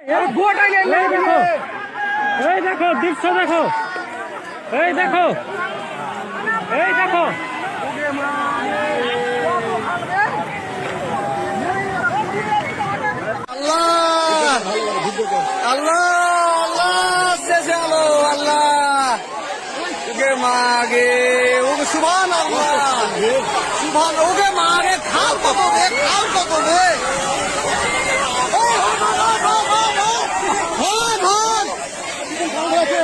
এই দেখো দৃশ্য দেখো, এই দেখো, এই দেখো। আল্লাহ আল্লাহ আল্লাহ শেষে আলো আল্লাহ ওকে মাগে ওকে সুবহান আল্লাহ সুবহান ওকে মাগে খাল কত রে খাল কত রে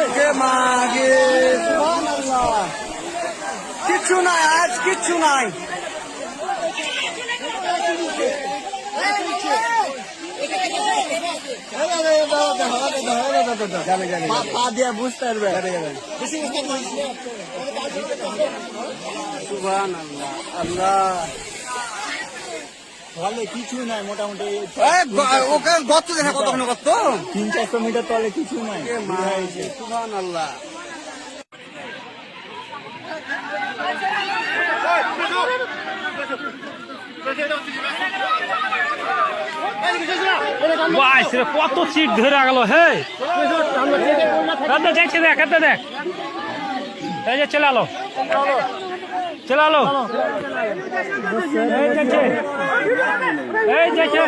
ওকে মাগে সুবহান আল্লাহ কিচ্ছু নাই আজ কিচ্ছু নাই পা দিয়ে বুঝতে পারবে সুবহান আল্লাহ আল্লাহ তাহলে কিছু নাই মোটামুটি ওকে গর্ত দেখা কতক্ষণ গর্ত 300-400 মিটার তলে কিছু নাই। সুবহান আল্লাহ কত সিট ধরে গেল। হে দেখছে দেখ, দেখ এই যে চলে আলো, চলে আলো, এই যাচ্ছে, এই যাচ্ছে।